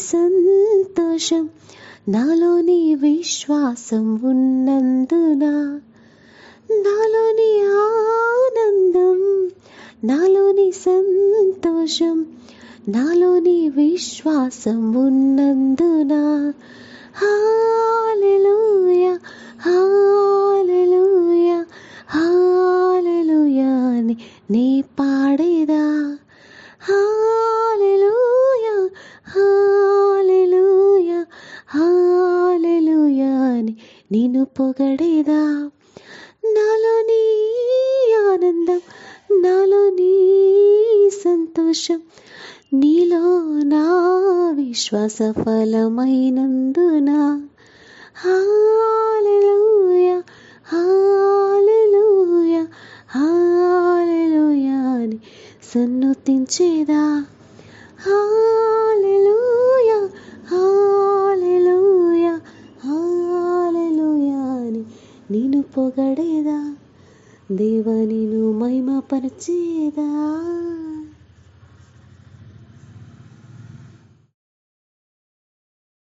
సంతోషం, నాలోని విశ్వాసం ఉన్నందున, నాలోని ఆనందం, నాలోని సంతోషం, నాలోని విశ్వాసం ఉన్నందున, హల్లెలూయా హల్లెలూయా హల్లెలూయా అని నీ పాడేదా. హల్లెలూయా హల్లెలూయా హల్లెలూయా అని నిన్ను పొగడేదా. నాలోని ఆనందం, నాలోని సంతోషం, నీలో నా విశ్వాస ఫలమైనందున, హల్లెలూయా హల్లెలూయా హల్లెలూయా అని సన్నుతించేదా. హల్లెలూయా హల్లెలూయా హల్లెలూయా అని నిన్ను పొగడేదా. దేవా నిన్ను మహిమపరిచేదా.